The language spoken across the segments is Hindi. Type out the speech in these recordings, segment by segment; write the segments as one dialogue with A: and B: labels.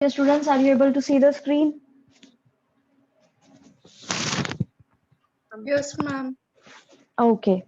A: Okay, students, are you able to see the screen?
B: Yes, ma'am.
A: Okay.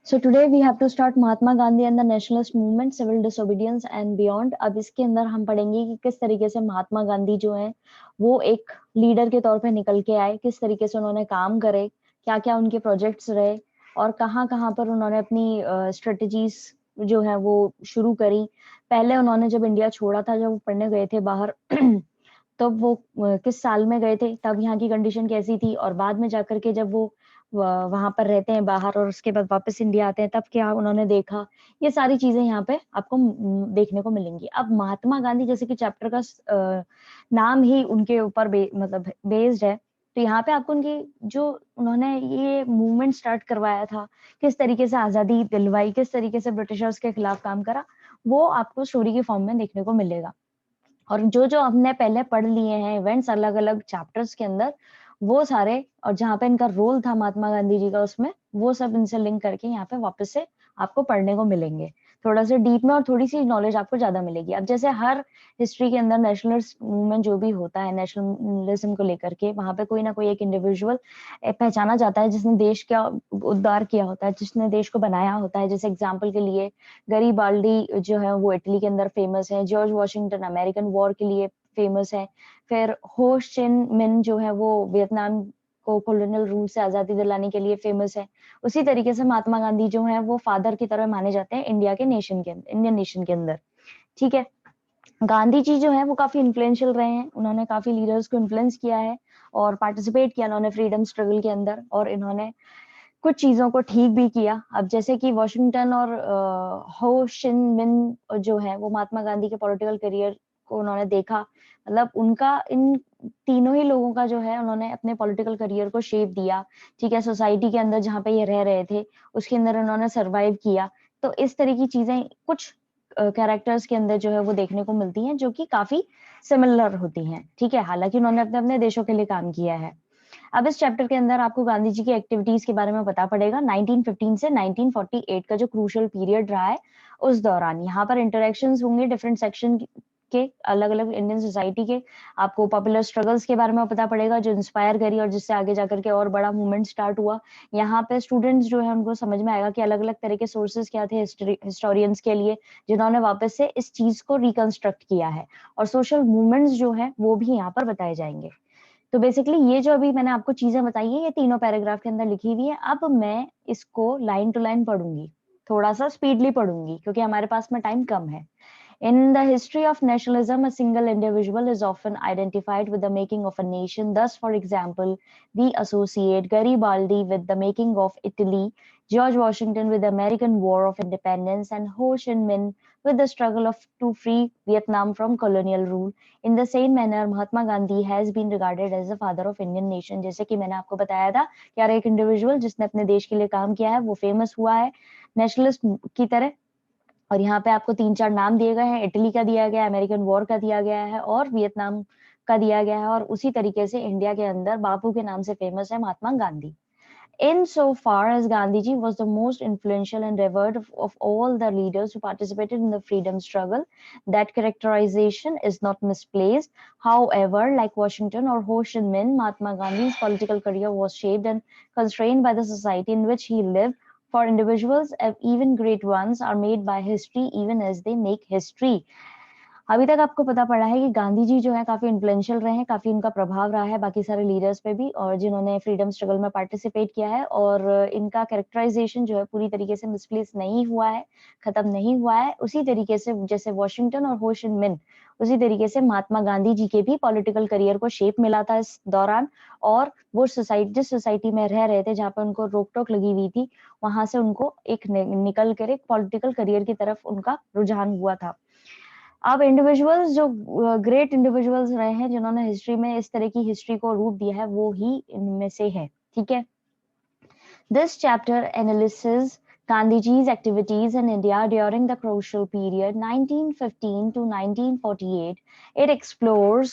A: So today we have to start Mahatma Gandhi and the nationalist movement, civil disobedience and beyond. अब इसके अंदर हम पढ़ेंगे कि किस तरीके से महात्मा गांधी जो है वो एक लीडर के तौर पे निकल के आए, किस तरीके से उन्होंने काम करे, क्या क्या उनके प्रोजेक्ट्स रहे और कहाँ कहाँ पर उन्होंने अपनी स्ट्रेटजीज जो है वो शुरू करी। पहले उन्होंने जब इंडिया छोड़ा था, जब वो पढ़ने गए थे बाहर तब वो किस साल में गए थे, तब यहाँ की कंडीशन कैसी थी और बाद में जाकर के जब वो वहां पर रहते हैं बाहर और उसके बाद वापस इंडिया आते हैं तब क्या उन्होंने देखा। ये सारी चीजें यहाँ पे आपको देखने को मिलेंगी। अब महात्मा गांधी जैसे कि चैप्टर का नाम ही उनके ऊपर मतलब बेस्ड है, तो यहाँ पे आपको उनकी जो उन्होंने ये मूवमेंट स्टार्ट करवाया था, किस तरीके से आजादी दिलवाई, किस तरीके से ब्रिटिशर्स के खिलाफ काम करा, वो आपको स्टोरी के फॉर्म में देखने को मिलेगा। और जो जो हमने पहले पढ़ लिए हैं इवेंट्स अलग अलग चैप्टर्स के अंदर, वो सारे और जहाँ पे इनका रोल था महात्मा गांधी जी का उसमें, वो सब इनसे लिंक करके यहाँ पे वापस से आपको पढ़ने को मिलेंगे। थोड़ा सा डीप में और थोड़ी सी नॉलेज आपको ज्यादा मिलेगी। अब जैसे हर हिस्ट्री के अंदर नेशनलिस्ट मूवमेंट जो भी होता है नेशनलिज्म को लेकर के, वहां पे कोई ना कोई एक इंडिविजुअल पहचाना जाता है जिसने देश का उद्धार किया होता है, जिसने देश को बनाया होता है। जैसे एग्जाम्पल के लिए गरीबाल्डी जो है वो इटली के अंदर फेमस है, जॉर्ज वॉशिंगटन अमेरिकन वॉर के लिए फेमस है, फिर हो चिन मिन जो है वो वियतनाम को कॉलोनियल रूल से आजादी दिलाने के लिए फेमस है। उसी तरीके से महात्मा गांधी जो है वो फादर की तरह माने जाते हैं इंडिया के नेशन के इंडियन नेशन के अंदर। ठीक है, गांधी जी जो है वो काफी इन्फ्लुएंशियल रहे हैं, उन्होंने काफी लीडर्स को इन्फ्लुएंस किया है और पार्टिसिपेट किया उन्होंने फ्रीडम स्ट्रगल के अंदर, और इन्होंने कुछ चीजों को ठीक भी किया। अब जैसे कि वॉशिंगटन और हो चिन मिन जो है वो महात्मा गांधी के पॉलिटिकल करियर को उन्होंने देखा, मतलब उनका इन तीनों ही लोगों का जो है उन्होंने अपने पॉलिटिकल करियर को शेप दिया। ठीक है, सोसाइटी के अंदर जहाँ पे ये रह रहे थे उसके अंदर उन्होंने सरवाइव किया। तो इस तरह की चीजें कुछ कैरेक्टर्स के अंदर जो है वो देखने को मिलती हैं जो कि काफी सिमिलर होती हैं। ठीक है, हालांकि उन्होंने अपने अपने देशों के लिए काम किया है। अब इस चैप्टर के अंदर आपको गांधी जी की एक्टिविटीज के बारे में पता पड़ेगा। 1915 से 1948 का जो क्रूशियल पीरियड रहा है उस दौरान यहाँ पर इंटरेक्शंस होंगे डिफरेंट सेक्शन के, अलग अलग इंडियन सोसाइटी के। आपको पॉपुलर स्ट्रगल्स के बारे में पता पड़ेगा जो इंस्पायर करी और जिससे आगे जाकर के और बड़ा मूवमेंट स्टार्ट हुआ। यहाँ पे स्टूडेंट्स जो है उनको समझ में आएगा कि अलग अलग तरह के सोर्सेज क्या थे हिस्टोरियंस के लिए, जिन्होंने वापस से इस चीज को रिकंस्ट्रक्ट किया है, और सोशल मूवमेंट्स जो है वो भी यहाँ पर बताए जाएंगे। तो बेसिकली ये जो अभी मैंने आपको चीजें बताई है ये तीनों पैराग्राफ के अंदर लिखी हुई है। अब मैं इसको लाइन टू लाइन पढ़ूंगी, थोड़ा सा स्पीडली पढ़ूंगी क्योंकि हमारे पास में टाइम कम है। In the history of nationalism, a single individual is often identified with the making of a nation. Thus, for example, we associate Garibaldi with the making of Italy, George Washington with the American War of Independence, and Ho Chi Minh with the struggle to free Vietnam from colonial rule. In the same manner, Mahatma Gandhi has been regarded as the father of Indian nation. जैसे कि मैंने आपको बताया था कि यार एक इंडिविजुअल जिसने अपने देश के लिए काम किया है वो फेमस हुआ है नेशनलिस्ट की तरह। और यहाँ पे आपको 3-4 नाम दिए गए हैं, इटली का दिया गया है, अमेरिकन वॉर का दिया गया है और वियतनाम का दिया गया है, और उसी तरीके से इंडिया के अंदर बापू के नाम से फेमस है Mahatma Gandhi. Insofar as Gandhiji was the most influential and revered of all the leaders who participated in the freedom struggle, that characterization is not misplaced. However, like Washington or Ho Chi Minh, Mahatma Gandhi's political career was shaped and constrained by the society in which he lived. For individuals, even great ones are made by history even as they make history. अभी तक आपको पता पड़ा है कि गांधी जी जो है काफी इन्फ्लुएंशियल रहे हैं, काफी उनका प्रभाव रहा है बाकी सारे लीडर्स पे भी, और जिन्होंने फ्रीडम स्ट्रगल में पार्टिसिपेट किया है, और इनका कैरेक्टराइजेशन जो है पूरी तरीके से मिसप्लेस नहीं हुआ है, खत्म नहीं हुआ है। उसी तरीके से जैसे वॉशिंगटन और हो चिन मिन, उसी तरीके से महात्मा गांधी जी के भी पॉलिटिकल करियर को शेप मिला था इस दौरान। और वो सोसाइटी जिस सोसाइटी में रह रहे थे जहाँ पे उनको रोक टोक लगी हुई थी, वहां से उनको एक निकल कर एक पॉलिटिकल करियर की तरफ उनका रुझान हुआ था। अब इंडिविजुअल्स जो ग्रेट इंडिविजुअल्स रहे हैं जिन्होंने हिस्ट्री में इस तरह की हिस्ट्री को रूप दिया है वो ही इनमें से है। ठीक है, this chapter analysis Gandhiji's activities in India during the crucial period 1915 to 1948. It explores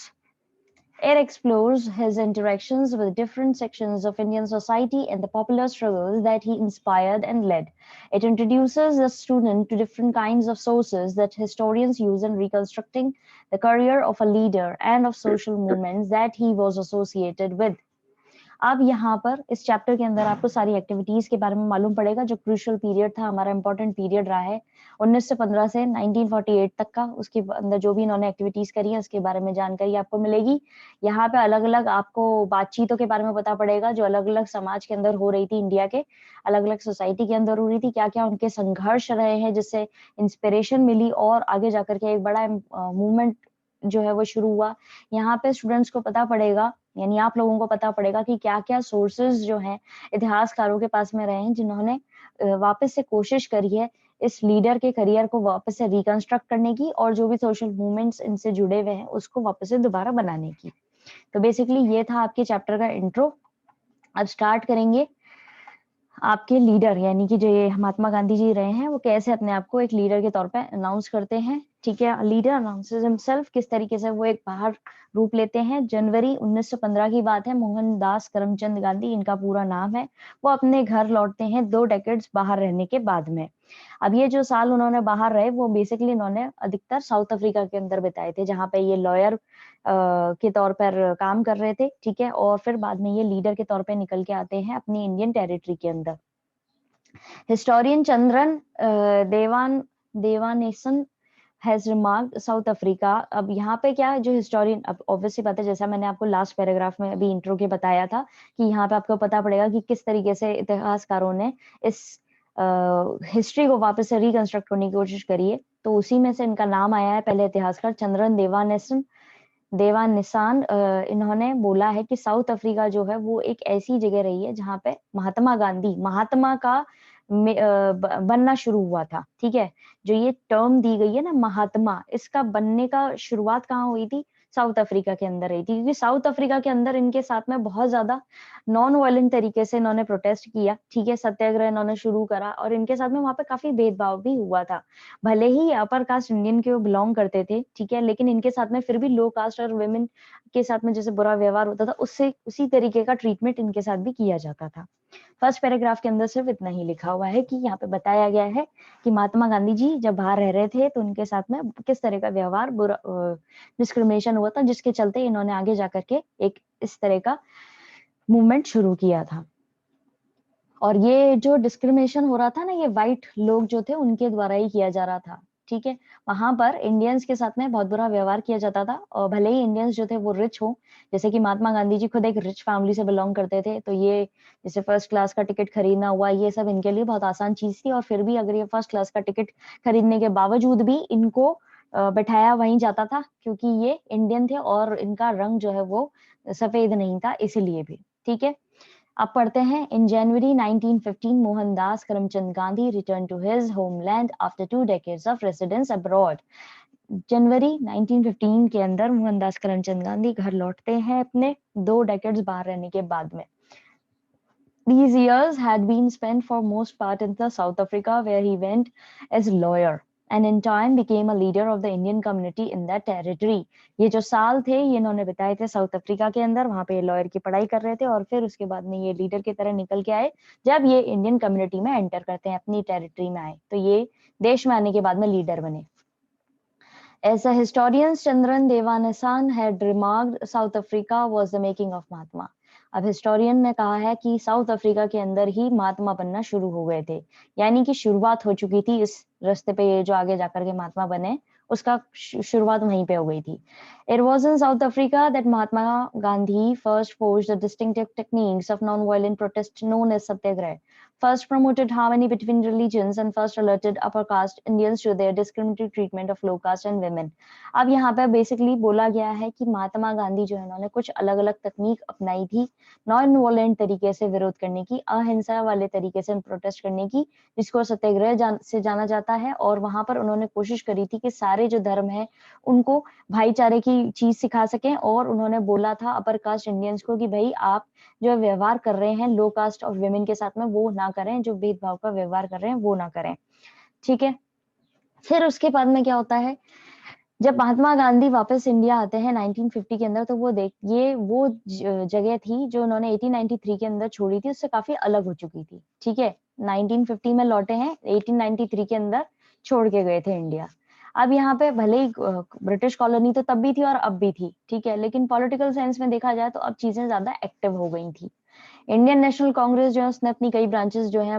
A: It explores his interactions with different sections of Indian society and the popular struggles that he inspired and led. It introduces the student to different kinds of sources that historians use in reconstructing the career of a leader and of social movements that he was associated with. अब यहाँ पर इस चैप्टर के अंदर आपको सारी एक्टिविटीज के बारे में मालूम पड़ेगा जो क्रूशियल पीरियड था, हमारा इंपॉर्टेंट पीरियड रहा है 1915 से 1948 तक का। उसके अंदर जो भी इन्होंने एक्टिविटीज करी है उसके बारे में जानकारी आपको मिलेगी। यहाँ पे अलग अलग आपको बातचीतों के बारे में पता पड़ेगा जो अलग अलग समाज के अंदर हो रही थी, इंडिया के अलग अलग सोसाइटी के अंदर हो रही थी, क्या क्या उनके संघर्ष रहे हैं जिससे इंस्पिरेशन मिली और आगे जाकर के एक बड़ा मूवमेंट जो है वो शुरू हुआ। यहाँ पे स्टूडेंट्स को पता पड़ेगा, यानी आप लोगों को पता पड़ेगा कि क्या-क्या सोर्सेस जो हैं इतिहासकारों के पास में रहे हैं जिन्होंने वापस से कोशिश करी है इस लीडर के करियर को वापस से रिकंस्ट्रक्ट करने की और जो भी सोशल मूवमेंट्स इनसे जुड़े हुए हैं उसको वापस से दोबारा बनाने की। तो बेसिकली ये था आपके चैप्टर का इंट्रो। अब स्टार्ट करेंगे आपके लीडर, यानी कि जो ये महात्मा गांधी जी रहे हैं वो कैसे अपने आप को एक लीडर के तौर पे अनाउंस करते हैं। ठीक है, लीडर अनाउंसेस हिमसेल्फ, किस तरीके से वो एक बाहर रूप लेते हैं। जनवरी 1915 की बात है, मोहनदास करमचंद गांधी इनका पूरा नाम है। वो अपने घर लौटते हैं 2 डेकेड्स बाहर रहने के बाद में। अब ये जो साल उन्होंने बाहर रहे वो बेसिकली इन्होंने अधिकतर साउथ अफ्रीका के अंदर बिताए थे, जहाँ पे ये लॉयर के तौर पर काम कर रहे थे। ठीक है, और फिर बाद में ये लीडर के तौर पे निकल के आते हैं अपनी इंडियन टेरिटरी के अंदर। Historian Chandran Devanesan has remarked South Africa. अब यहाँ पे क्या है, जो हिस्टोरियन, अब ऑब्वियसली बात है जैसा मैंने आपको लास्ट पैराग्राफ में अभी इंट्रो के बताया था कि यहाँ पे आपको पता पड़ेगा कि किस तरीके से इतिहासकारों ने इस हिस्ट्री को वापस से रिकंस्ट्रक्ट करने की कोशिश करी है। तो उसी में से इनका नाम आया है पहले इतिहासकार चंद्रन देवानिसान। इन्होंने बोला है कि साउथ अफ्रीका जो है वो एक ऐसी जगह रही है जहाँ पे महात्मा गांधी, महात्मा का बनना शुरू हुआ था। ठीक है, जो ये टर्म दी गई है ना महात्मा, इसका बनने का शुरुआत कहाँ हुई थी? साउथ अफ्रीका के अंदर रही थी, क्योंकि साउथ अफ्रीका के अंदर इनके साथ में बहुत ज्यादा नॉन वायलेंट तरीके से इन्होंने प्रोटेस्ट किया। ठीक है, सत्याग्रह इन्होंने शुरू करा और इनके साथ में वहां पे काफी भेदभाव भी हुआ था। भले ही अपर कास्ट इंडियन के वो बिलोंग करते थे, ठीक है, लेकिन इनके साथ में फिर भी लो कास्ट और वुमेन के साथ में जैसे बुरा व्यवहार होता था उससे उसी तरीके का ट्रीटमेंट इनके साथ भी किया जाता था। फर्स्ट पैराग्राफ के अंदर सिर्फ इतना ही लिखा हुआ है कि यहाँ पे बताया गया है कि महात्मा गांधी जी जब बाहर रह रहे थे तो उनके साथ में किस तरह का व्यवहार, बुरा डिस्क्रिमिनेशन हुआ था, जिसके चलते इन्होंने आगे जाकर के एक इस तरह का मूवमेंट शुरू किया था। और ये जो डिस्क्रिमिनेशन हो रहा था ना, ये व्हाइट लोग जो थे उनके द्वारा ही किया जा रहा था। ठीक है, वहां पर इंडियंस के साथ में बहुत बुरा व्यवहार किया जाता था और भले ही इंडियंस जो थे वो रिच हो, जैसे कि महात्मा गांधी जी खुद एक रिच फैमिली से बिलोंग करते थे, तो ये जैसे फर्स्ट क्लास का टिकट खरीदना हुआ, ये सब इनके लिए बहुत आसान चीज थी। और फिर भी अगर ये फर्स्ट क्लास का टिकट खरीदने के बावजूद भी इनको बैठाया वहीं जाता था, क्योंकि ये इंडियन थे और इनका रंग जो है वो सफेद नहीं था, इसीलिए भी। ठीक है, अब पढ़ते हैं। In January 1915 Mohandas Karamchand Gandhi return to his homeland after 2 decades of residence abroad. जनवरी 1915 के अंदर मोहनदास करमचंद गांधी घर लौटते हैं अपने 2 डेकेड्स बाहर रहने के बाद में। These years had been spent for most part in the South Africa, where he went as lawyer and in time became a leader of the Indian community in that territory. ये जो साल थे ये इन्होंने बिताए थे साउथ अफ्रीका के अंदर, वहां पे लॉयर की पढ़ाई कर रहे थे और फिर उसके बाद में ये लीडर की तरह निकल के आए। जब ये इंडियन कम्युनिटी में एंटर करते हैं, अपनी टेरिटरी में आए, तो ये देश में आने के बाद में लीडर बने। As a historian, Chandran Devanasan had remarked, South Africa was the making of Mahatma. अब हिस्टोरियन ने कहा है कि साउथ अफ्रीका के अंदर ही महात्मा बनना शुरू हो गए थे, यानी कि शुरुआत हो चुकी थी इस रास्ते पे, ये जो आगे जाकर के महात्मा बने उसका शुरुआत वहीं पे हो गई थी। It was in South Africa that Mahatma Gandhi first forged the distinctive techniques of non-violent protest known as satyagraha, first promoted harmony between religions and first alerted upper caste Indians to their discriminatory treatment of low caste and women. अब यहाँ पे बेसिकली बोला गया है कि महात्मा गांधी जो है उन्होंने कुछ अलग अलग तकनीक अपनाई थी नॉन वॉलेंट तरीके से विरोध करने की, अहिंसा वाले तरीके से प्रोटेस्ट करने की, जिसको सत्याग्रह से जाना जाता है। और वहां पर उन्होंने कोशिश करी थी कि सारे जो धर्म है उनको भाईचारे की चीज सिखा सकें। और उन्होंने बोला था अपर कास्ट इंडियंस को कि भाई आप जो व्यवहार कर रहे हैं लो कास्ट और विमेन के साथ में वो ना करें, जो भेदभाव का व्यवहार कर रहे हैं वो ना करें। ठीक है, फिर उसके बाद में क्या होता है, जब महात्मा गांधी वापस इंडिया आते हैं 1950 के अंदर, तो वो जगह थी जो उन्होंने 1893 के अंदर छोड़ी थी, उससे काफी अलग हो चुकी थी। ठीक है, 1950 में लौटे हैं, 1893 के अंदर छोड़ के गए थे इंडिया। अब यहाँ पे भले ही ब्रिटिश कॉलोनी तो तब भी थी और अब भी थी, ठीक है, लेकिन पॉलिटिकल सेंस में देखा जाए तो अब चीजें ज्यादा एक्टिव हो गई थी। इंडियन नेशनल कांग्रेस जो है उसने अपनी कई ब्रांचेस जो है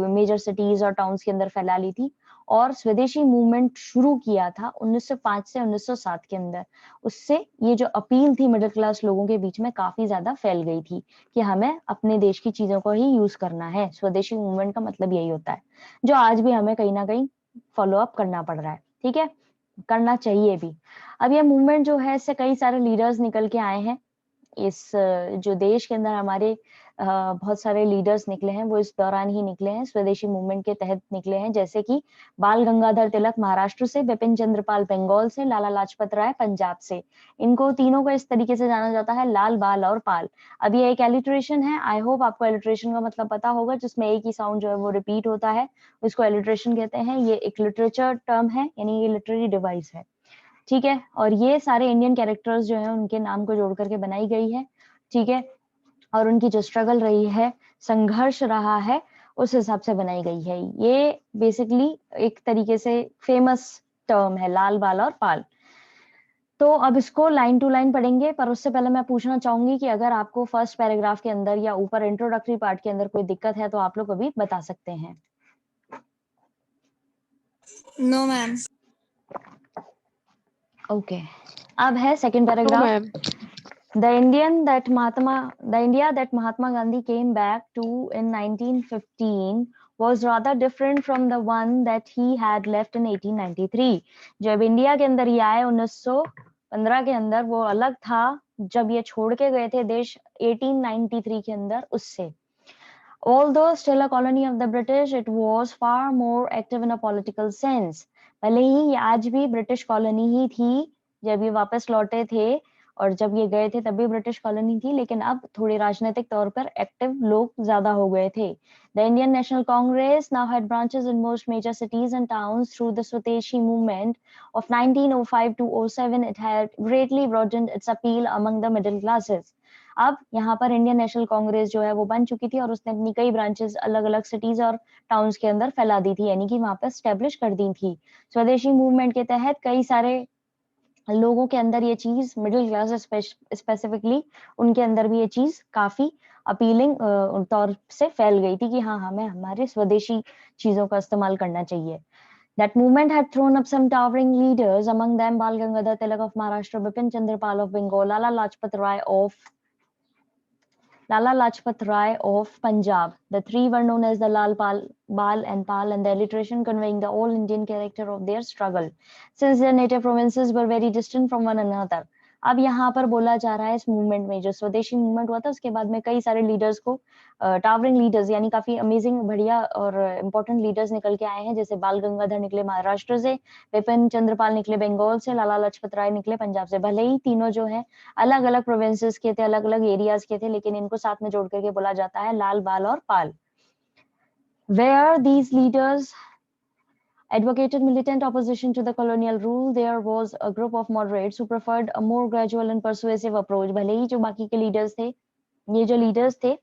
A: मेजर सिटीज और टाउन्स के अंदर फैला ली थी, और स्वदेशी मूवमेंट शुरू किया था 1905 से 1907 के अंदर। उससे ये जो अपील थी मिडिल क्लास लोगों के बीच में काफी ज्यादा फैल गई थी कि हमें अपने देश की चीजों को ही यूज करना है। स्वदेशी मूवमेंट का मतलब यही होता है, जो आज भी हमें कहीं ना कहीं फॉलो अप करना पड़ रहा है। ठीक है, करना चाहिए भी। अब ये मूवमेंट जो है इससे कई सारे लीडर्स निकल के आए हैं। इस जो देश के अंदर हमारे बहुत सारे लीडर्स निकले हैं, वो इस दौरान ही निकले हैं, स्वदेशी मूवमेंट के तहत निकले हैं, जैसे कि बाल गंगाधर तिलक महाराष्ट्र से, बिपिन चंद्र पाल बंगाल से, लाला लाजपत राय पंजाब से। इनको तीनों को इस तरीके से जाना जाता है, लाल, बाल और पाल। अब ये एक एलिट्रेशन है, आई होप आपको एलिट्रेशन का मतलब पता होगा, जिसमें एक ही साउंड जो है वो रिपीट होता है, उसको एलिट्रेशन कहते हैं। ये एक लिटरेचर टर्म है, यानी ये लिटरेरी डिवाइस है। ठीक है, और ये सारे इंडियन कैरेक्टर्स जो है उनके नाम को जोड़ करके बनाई गई है। ठीक है, और उनकी जो स्ट्रगल रही है, संघर्ष रहा है, उस हिसाब से बनाई गई है। ये बेसिकली एक तरीके से फेमस टर्म है, लाल, बाल और पाल। तो अब इसको लाइन टू लाइन पढ़ेंगे, पर उससे पहले मैं पूछना चाहूंगी कि अगर आपको फर्स्ट पैराग्राफ के अंदर या ऊपर इंट्रोडक्टरी पार्ट के अंदर कोई दिक्कत है तो आप लोग अभी बता सकते हैं।
B: No ma'am.
A: ओके, अब है second
C: No,
A: paragraph.
C: ma'am.
A: The India that Mahatma Gandhi came back to in 1915 was rather different from the one that he had left in 1893. जब इंडिया के अंदर ये आए 1915 के अंदर, वो अलग था जब ये छोड़ के गए थे देश 1893 के अंदर उससे। Although still a colony of the British, it was far more active in a political sense. भले ही ये आज भी ब्रिटिश कॉलोनी ही थी, जब ये वापस लौटे थे और जब ये गए थे तब भी ब्रिटिश कॉलोनी थी, लेकिन अब थोड़े राजनीतिक तौर पर एक्टिव लोग ज्यादा हो गए थे। The Indian National Congress now had branches in most major cities and towns. Through the Swadeshi movement of 1905 to 07, it had greatly broadened its appeal among the middle classes. अब यहाँ पर इंडियन नेशनल कांग्रेस जो है वो बन चुकी थी और उसने अपनी कई ब्रांचेस अलग अलग सिटीज और टाउन्स के अंदर फैला दी थी, यानी कि वहां पर स्टेब्लिश कर दी थी। स्वदेशी मूवमेंट के तहत कई सारे लोगों के अंदर ये चीज, मिडिल क्लास स्पेसिफिकली, उनके अंदर भी ये चीज काफी अपीलिंग तौर से फैल गई थी कि हाँ, हमें हमारे स्वदेशी चीजों का इस्तेमाल करना चाहिए। That movement had thrown up some towering leaders, among them Bal Gangadhar Tilak of Maharashtra, Bipin Chandra Pal of Bengal, Lala Lajpat Rai of Punjab. The three were known as the Lal Pal, Bal and Pal, and the alliteration conveying the all-Indian character of their struggle, since their native provinces were very distant from one another. अब यहाँ पर बोला जा रहा है इस मूवमेंट में, जो स्वदेशी मूवमेंट हुआ था उसके बाद में कई सारे लीडर्स को, टावरिंग लीडर्स यानी काफी अमेजिंग, बढ़िया और इम्पोर्टेंट लीडर्स निकल के आए हैं, जैसे बाल गंगाधर निकले महाराष्ट्र से, विपिन चंद्रपाल निकले बंगाल से, लाला लाजपत राय निकले पंजाब से। भले ही तीनों जो है अलग अलग प्रोविंसेस के थे, अलग अलग एरियाज के थे, लेकिन इनको साथ में जोड़ करके बोला जाता है लाल, बाल और पाल। Where these leaders advocated militant opposition to the colonial rule, there was a group of moderates who preferred a more gradual and persuasive approach. भले ही जो बाकी के लीडर्स थे, ये जो लीडर्स थे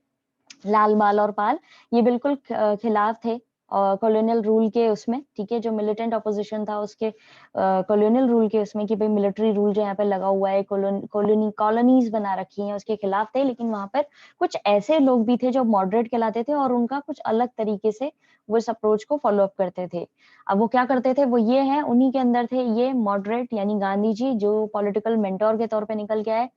A: लाल, बाल और पाल, ये बिल्कुल खिलाफ थे कॉलोनियल रूल के उसमें। ठीक है, जो मिलिटेंट ऑपोजिशन था उसके कॉलोनियल रूल के उसमें, कि भाई मिलिट्री रूल जो यहाँ पे लगा हुआ है, कॉलोनीज बना रखी हैं, उसके खिलाफ थे। लेकिन वहां पर कुछ ऐसे लोग भी थे जो मॉडरेट कहलाते थे और उनका कुछ अलग तरीके से वो इस अप्रोच को फॉलो अप करते थे। अब वो क्या करते थे, वो ये है, उन्हीं के अंदर थे ये मॉडरेट, यानी गांधी जी, जो पॉलिटिकल मेंटोर के तौर पे निकल के आए,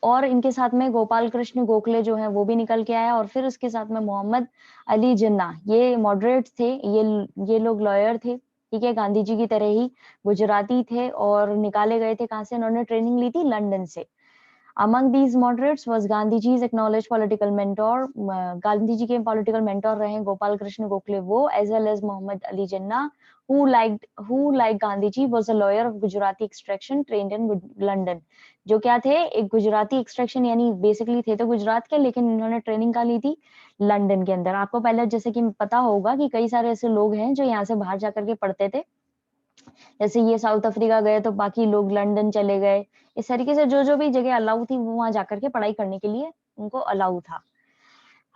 A: और इनके साथ में गोपाल कृष्ण गोखले जो है वो भी निकल के आया, और फिर उसके साथ में मोहम्मद अली जिन्ना, ये मॉडरेट थे, ये लोग लॉयर थे। ठीक है, गांधी जी की तरह ही गुजराती थे और निकाले गए थे कहाँ से, उन्होंने ट्रेनिंग ली थी लंदन से। Among these moderates was Gandhiji's acknowledged political mentor. Gandhi ji के political mentor रहे गोपाल कृष्ण गोखले वो, as well as Mohammad Ali Jinnah, who like Gandhiji was a lawyer of Gujarati extraction trained in London. जो क्या थे, एक गुजराती एक्सट्रैक्शन, यानी बेसिकली थे तो गुजरात के, लेकिन इन्होंने ट्रेनिंग का ली थी लंदन के अंदर। आपको पहले जैसे कि पता होगा कि कई सारे ऐसे लोग हैं जो यहाँ से बाहर जाकर के पढ़ते थे जैसे ये साउथ अफ्रीका गए तो बाकी लोग लंदन चले गए। इस तरीके से जो भी जगह अलाउ थी वो वहां जाकर के पढ़ाई करने के लिए उनको अलाउ था।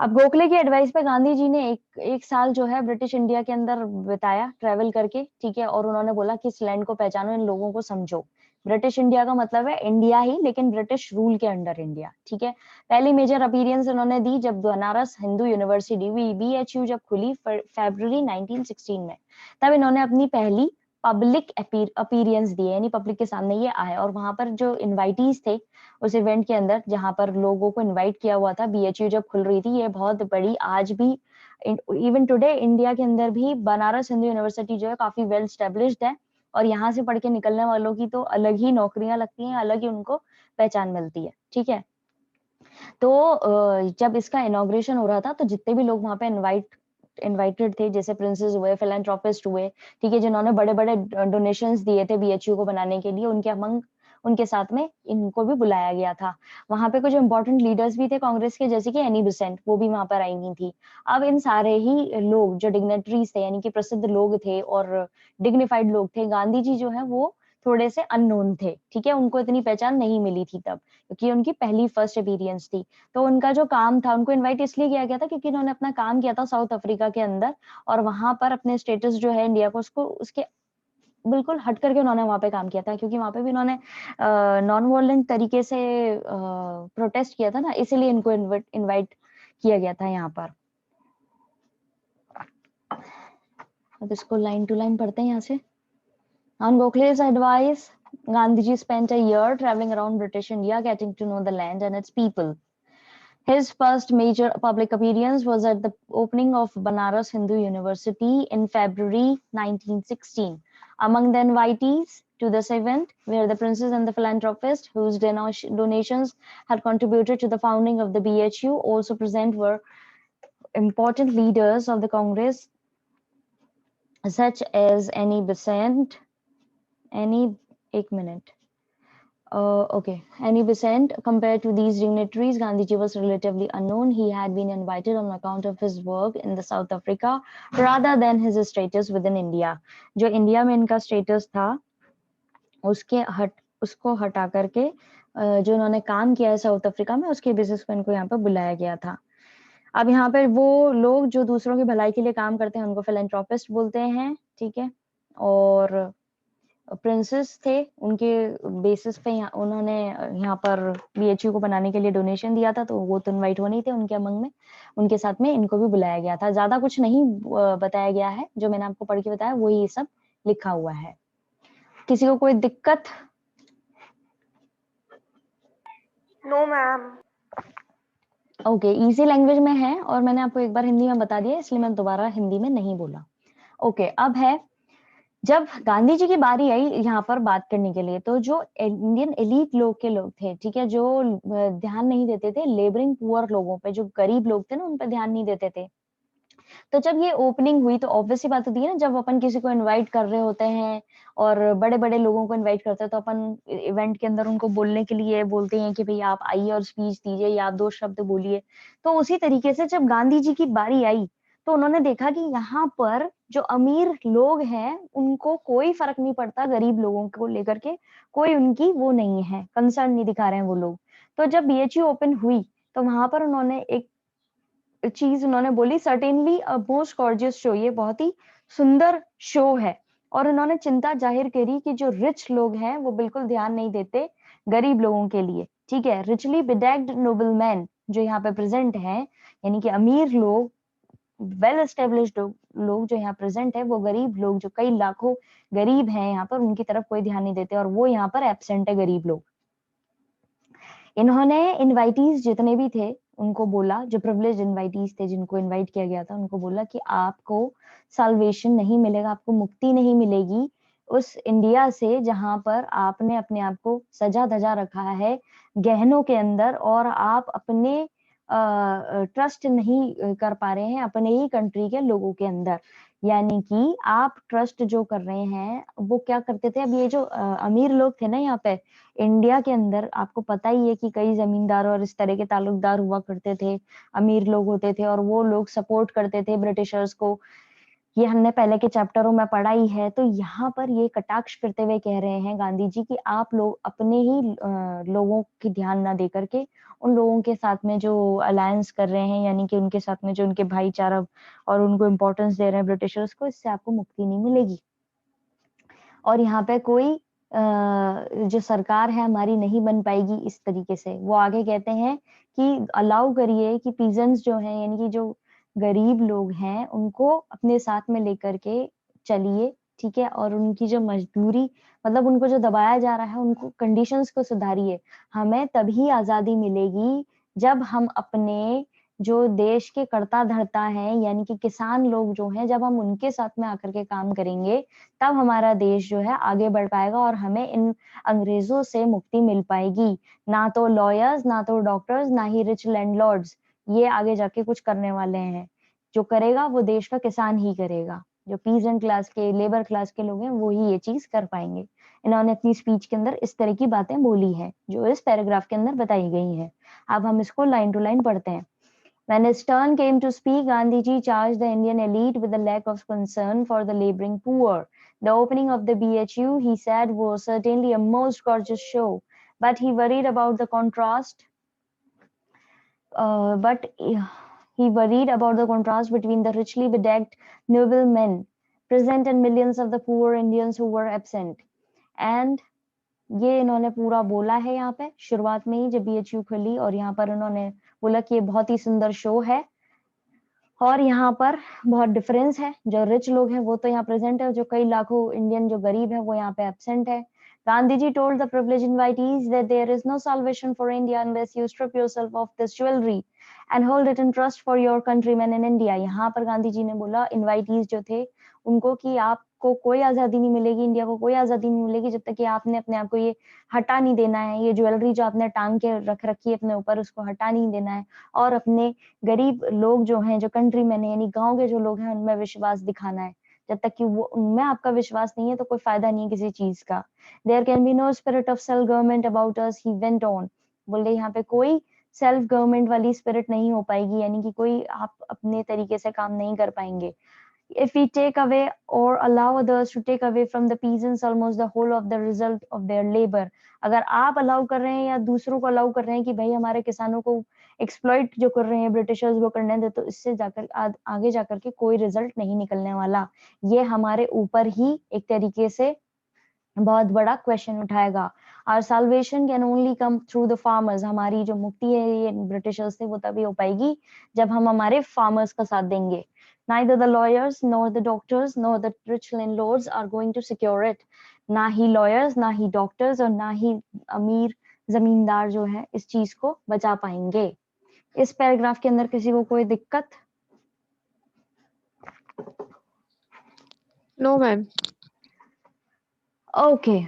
A: अब गोखले की एडवाइस पे गांधी जी ने एक साल जो है ब्रिटिश इंडिया के अंदर बिताया ट्रेवल करके, ठीक है। और उन्होंने बोला कि इस लैंड को पहचानो, इन लोगों को समझो। ब्रिटिश इंडिया का मतलब है इंडिया ही, लेकिन ब्रिटिश रूल के अंडर इंडिया, ठीक है। पहली मेजर अपीयरेंस उन्होंने दी जब बनारस हिंदू यूनिवर्सिटी बीएचयू जब खुली फरवरी 1916 में, तब इन्होंने अपनी पहली पब्लिक अपीयरेंस दी, यानी पब्लिक के सामने ये आए। और वहां पर जो इनवाइटीज थे उस इवेंट के अंदर, जहां पर लोगों को इनवाइट किया हुआ था, बीएचयू जब खुल रही थी, ये बहुत बड़ी, आज भी इवन टुडे इंडिया के अंदर भी बनारस हिंदू यूनिवर्सिटी जो है काफी वेल स्टेब्लिश्ड है। और यहाँ से पढ़ के निकलने वालों की तो अलग ही नौकरियां लगती हैं, अलग ही उनको पहचान मिलती है, ठीक है। तो जब इसका इनॉग्रेशन हो रहा था तो जितने भी लोग वहां पे इनवाइटेड थे, जैसे प्रिंसेस हुए, फिलैंथ्रोपिस्ट हुए, ठीक है, जिन्होंने बड़े बड़े डोनेशंस दिए थे बीएचयू को बनाने के लिए, उनके साथ में इनको भी बुलाया गया था। वहां पे कुछ इंपॉर्टेंट लीडर्स भी थे कांग्रेस के, जैसे कि एनी बेसेंट, वो भी वहां पर आई हुई थी। अब इन सारे ही लोग जो डिग्नेटरीज थे, यानी कि प्रसिद्ध लोग थे और डिग्निफाइड लोग थे, गांधी जी जो है वो थोड़े से अननोन थे, ठीक है। उनको इतनी पहचान नहीं मिली थी तब, क्योंकि उनकी पहली फर्स्ट अपीयरेंस थी। तो उनका जो काम था, उनको इनवाइट इसलिए किया गया था क्योंकि उन्होंने अपना काम किया था साउथ अफ्रीका के अंदर, और वहां पर अपने स्टेटस जो है इंडिया को, उसको उसके बिल्कुल हट करके उन्होंने वहां पे काम किया था, क्योंकि वहां पे भी उन्होंने नॉन वायलेंट तरीके से प्रोटेस्ट किया था ना, इसीलिए इनको इनवाइट किया गया था यहाँ पर। अब इसको लाइन टू लाइन पढ़ते हैं यहाँ से। On Gokhale's advice, Gandhiji spent a year traveling around British India, getting to know the land and its people. His first major public appearance was at the opening of Banaras Hindu University in February 1916. Among the invitees to this event were the princes and the philanthropists whose donations had contributed to the founding of the BHU. Also present were important leaders of the Congress such as Annie Besant, Annie Besant. Compared to these dignitaries, Gandhiji was relatively unknown. He had been invited on account of his work in the South Africa rather than his status within India. जो इंडिया में इनका स्टेटस था उसको हटा करके जो उन्होंने काम किया है साउथ अफ्रीका में, उसके बेसिस पे इनको यहाँ पे बुलाया गया था। अब यहाँ पे वो लोग जो दूसरों की भलाई के लिए काम करते हैं उनको फिलैंथ्रोपिस्ट बोलते हैं, ठीक है। और प्रिंसेस थे, उनके बेसिस पे उन्होंने यहाँ पर बीएचयू को बनाने के लिए डोनेशन दिया था, तो वो तो इनवाइट हो नहीं थे उनके अमंग में, उनके साथ में इनको भी बुलाया गया था। ज्यादा कुछ नहीं बताया गया है, जो मैंने आपको पढ़ के बताया वही सब लिखा हुआ है। किसी को कोई दिक्कत?
B: No ma'am.
A: Okay, easy language में है और मैंने आपको एक बार हिंदी में बता दिया, इसलिए मैं दोबारा हिंदी में नहीं बोला। ओके, अब है जब गांधी जी की बारी आई यहाँ पर बात करने के लिए, तो जो इंडियन एलीट लोग थे, ठीक है, जो ध्यान नहीं देते थे लेबरिंग पुअर लोगों पे, जो गरीब लोग थे ना, उन पे ध्यान नहीं देते थे। तो जब ये ओपनिंग हुई तो ऑब्वियसली बात होती है ना, जब अपन किसी को इनवाइट कर रहे होते हैं और बड़े बड़े लोगों को इनवाइट करते हैं, तो अपन इवेंट के अंदर उनको बोलने के लिए बोलते हैं कि भाई आप आइए और स्पीच दीजिए या आप 2 शब्द बोलिए। तो उसी तरीके से जब गांधी जी की बारी आई तो उन्होंने देखा कि यहाँ पर जो अमीर लोग हैं उनको कोई फर्क नहीं पड़ता, गरीब लोगों को लेकर के कोई उनकी वो नहीं है, कंसर्न नहीं दिखा रहे हैं वो लोग। तो जब बीएचयू ओपन हुई तो वहां पर उन्होंने एक चीज उन्होंने बोली, certainly a most gorgeous show, ये बहुत ही सुंदर शो है। और उन्होंने चिंता जाहिर करी कि जो रिच लोग हैं वो बिल्कुल ध्यान नहीं देते गरीब लोगों के लिए, ठीक है। रिचली बिडेक्ड नोबलमैन जो यहाँ पे प्रेजेंट है, यानी कि अमीर लोग, वेल एस्टेब्लिश्ड लोग जो यहाँ प्रेजेंट है, वो गरीब लोग जो कई लाखों गरीब हैं यहाँ पर, उनकी तरफ कोई ध्यान नहीं देते और वो यहाँ पर एब्सेंट है गरीब लोग। इन्होंने इनवाइटीज जितने भी थे उनको बोला, जो प्रिविलेज इनवाइटीज थे जिनको इनवाइट किया गया था, उनको बोला कि आपको साल्वेशन नहीं मिलेगा, आपको मुक्ति नहीं मिलेगी उस इंडिया से जहां पर आपने अपने आप को सजा धजा रखा है गहनों के अंदर, और आप अपने ट्रस्ट नहीं कर पा रहे हैं अपने ही कंट्री के लोगों के अंदर। यानी कि आप ट्रस्ट जो कर रहे हैं, वो क्या करते थे, अब ये जो अमीर लोग थे ना यहाँ पे इंडिया के अंदर, आपको पता ही है कि कई जमींदार और इस तरह के ताल्लुकदार हुआ करते थे, अमीर लोग होते थे और वो लोग सपोर्ट करते थे ब्रिटिशर्स को। ये हमने पहले के चैप्टरों में पढ़ा ही है। तो यहाँ पर ये कटाक्ष करते हुए कह रहे हैं गांधी जी कि आप लोग अपने ही लोगों की ध्यान ना दे करके उन लोगों के साथ में जो अलायंस कर रहे हैं, यानी कि उनके साथ में जो उनके भाईचारा और उनको इम्पोर्टेंस दे रहे हैं ब्रिटिशर्स को, इससे आपको मुक्ति नहीं मिलेगी। और यहाँ पे कोई जो सरकार है हमारी नहीं बन पाएगी इस तरीके से। वो आगे कहते हैं कि अलाउ करिए कि पीजेंट्स जो हैं, यानी कि जो गरीब लोग हैं, उनको अपने साथ में लेकर के चलिए, ठीक है, और उनकी जो मजदूरी, मतलब उनको जो दबाया जा रहा है, उनको कंडीशंस को सुधारिए। हमें तभी आजादी मिलेगी जब हम अपने जो देश के कर्ता धर्ता हैं, यानी कि किसान लोग जो हैं, जब हम उनके साथ में आकर के काम करेंगे, तब हमारा देश जो है आगे बढ़ पाएगा और हमें इन अंग्रेजों से मुक्ति मिल पाएगी। ना तो लॉयर्स, ना तो डॉक्टर्स, ना ही रिच लैंडलॉर्ड्स ये आगे जाके कुछ करने वाले हैं। जो करेगा वो देश का किसान ही करेगा। जो पीजेंट क्लास के, लेबर क्लास के लोग हैं, वो ही ये चीज कर पाएंगे। इन्होंने अपनी स्पीच के अंदर इस तरह की बातें बोली हैं, जो इस पैराग्राफ के अंदर बताई गई हैं। अब हम इसको लाइन टू लाइन पढ़ते हैं। When his turn came to speak, Gandhiji charged the Indian elite with the lack of concern for the laboring poor. The opening of the BHU, he said, was certainly a most gorgeous show, but he worried about the contrast. But he worried about the contrast between the richly bedecked noblemen present and millions of the poor Indians who were absent. And ये इन्होंने पूरा बोला है यहाँ पे शुरुआत में ही जब बीएचयू खुली, और यहाँ पर उन्होंने बोला कि ये बहुत ही सुंदर शो है और यहाँ पर बहुत डिफरेंस है। जो रिच लोग हैं वो तो यहाँ प्रेजेंट है, जो कई लाखों इंडियन जो गरीब है वो यहाँ पे एब्सेंट है। Gandhi ji told the privileged invitees that there is no salvation for India unless you strip yourself of this jewelry and hold it in trust for your countrymen in India। यहाँ पर गांधी जी ने बोला इनवाइटीज जो थे उनको कि आपको कोई आजादी नहीं मिलेगी, इंडिया को कोई आजादी नहीं मिलेगी जब तक कि आपने अपने आप को ये हटा नहीं देना है, ये ज्वेलरी जो आपने टांग के रख रखी है अपने ऊपर उसको हटा नहीं देना है, और अपने गरीब लोग जो हैं, जो कंट्री मैन है, यानी गांव के जो लोग हैं, उनमें विश्वास दिखाना है। जब तक कि वो उनमें आपका विश्वास नहीं है तो कोई फायदा नहीं है किसी चीज का। There can be no spirit of self government about us, he went on. बोले यहाँ पे कोई सेल्फ गवर्नमेंट वाली स्पिरिट नहीं हो पाएगी, यानी कि कोई आप अपने तरीके से काम नहीं कर पाएंगे। If we take away or allow others to take away from the peasants almost the whole of the result of their labor, अगर आप अलाउ कर रहे हैं या दूसरों को अलाउ कर रहे हैं कि भाई हमारे किसानों को एक्सप्लॉइट जो कर रहे हैं ब्रिटिशर्स वो करने दे, तो इससे जाकर आगे जाकर के कोई रिजल्ट नहीं निकलने वाला। ये हमारे ऊपर ही एक तरीके से बहुत बड़ा क्वेश्चन उठाएगा। Our salvation can only come through the farmers। हमारी जो मुक्ति है ये ब्रिटिशर्स से वो तभी हो पाएगी जब हम हमारे फार्मर्स का साथ देंगे। Neither the lawyers nor the doctors nor the rich landlords are going to secure it। ना ही लॉयर्स, ना ही डॉक्टर्स और ना ही अमीर जमींदार जो है इस चीज को बचा पाएंगे। इस पैराग्राफ के अंदर किसी को कोई दिक्कत?
B: No ma'am.
A: ओके।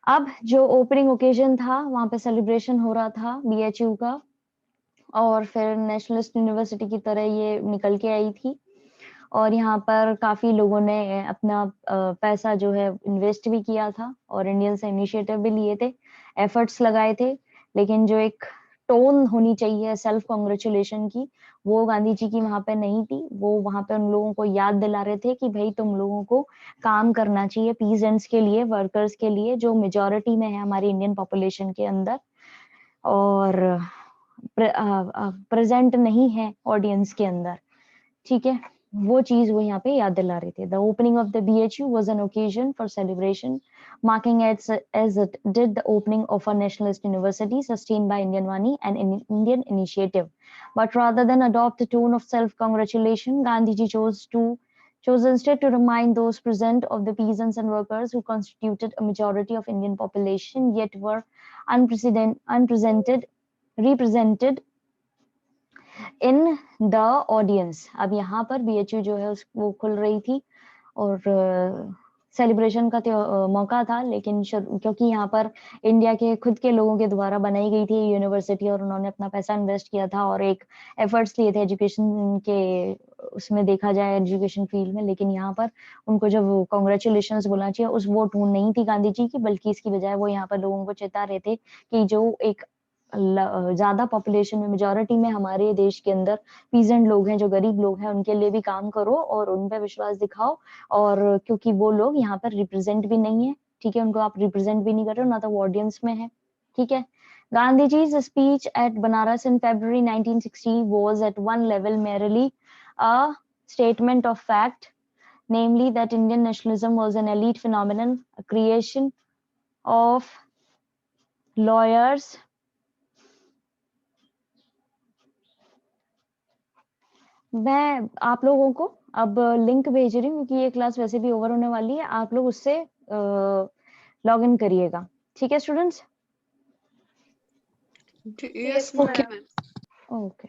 A: अब जो ओपनिंग ओकेजन था वहां पे सेलिब्रेशन हो रहा था बीएचयू का, और फिर नेशनलिस्ट यूनिवर्सिटी की तरह ये निकल के आई थी, और यहाँ पर काफी लोगों ने अपना पैसा जो है इन्वेस्ट भी किया था और इंडियन से इनिशिएटिव भी लिए थे, एफर्ट्स लगाए थे, लेकिन जो एक टोन होनी चाहिए सेल्फ कॉन्ग्रेचुलेशन की वो गांधी जी की वहां पे नहीं थी। वो वहां पे उन लोगों को याद दिला रहे थे कि भाई तुम लोगों को काम करना चाहिए पीजेंट्स के लिए, वर्कर्स के लिए, जो मेजोरिटी में है हमारी इंडियन पॉपुलेशन के अंदर और प्रेजेंट नहीं है ऑडियंस के अंदर। ठीक है, वो चीज वो यहाँ पे याद दिला रहे थे। The opening of the BHU was an occasion for celebration marking as it did the opening of a nationalist university sustained by Indian money and Indian initiative. But rather than adopt the tone of self-congratulation, Gandhiji chose instead to remind those present of the peasants and workers who constituted a majority of Indian population yet were represented in the audience. अब यहाँ पर बीएचयू जो है वो खुल रही थी और सेलिब्रेशन का मौका था, लेकिन क्योंकि यहाँ पर इंडिया के खुद के लोगों के द्वारा बनाई गई थी यूनिवर्सिटी और उन्होंने अपना पैसा इन्वेस्ट किया था और एक एफर्ट्स लिए थे एजुकेशन के उसमें देखा जाए एजुकेशन फील्ड में, लेकिन यहाँ पर उनको जब कॉन्ग्रेचुलेशंस बोलना चाहिए उस वो टून नहीं थी गांधी जी की, बल्कि इसकी बजाय वो यहाँ पर लोगों को चेता रहे थे कि जो एक ज्यादा पॉपुलेशन में, मेजोरिटी में हमारे देश के अंदर पीजेंट लोग हैं, जो गरीब लोग हैं, उनके लिए भी काम करो और उन पे विश्वास दिखाओ। और क्योंकि वो लोग यहाँ पर रिप्रेजेंट भी नहीं है, ठीक है, उनको आप रिप्रेजेंट भी नहीं कर रहे हो, ना तो वो ऑडियंस में है, ठीक है। Gandhiji's speech at Banaras in February 1960 was at one level merely a statement of fact, namely that Indian nationalism was an elite phenomenon, a creation of lawyers मैं आप लोगों को अब लिंक भेज रही हूँ क्योंकि ये क्लास वैसे भी ओवर होने वाली है, आप लोग उससे लॉग इन करिएगा, ठीक है students?
C: Yes,
B: ma'am.
C: okay, ma'am.
A: Okay.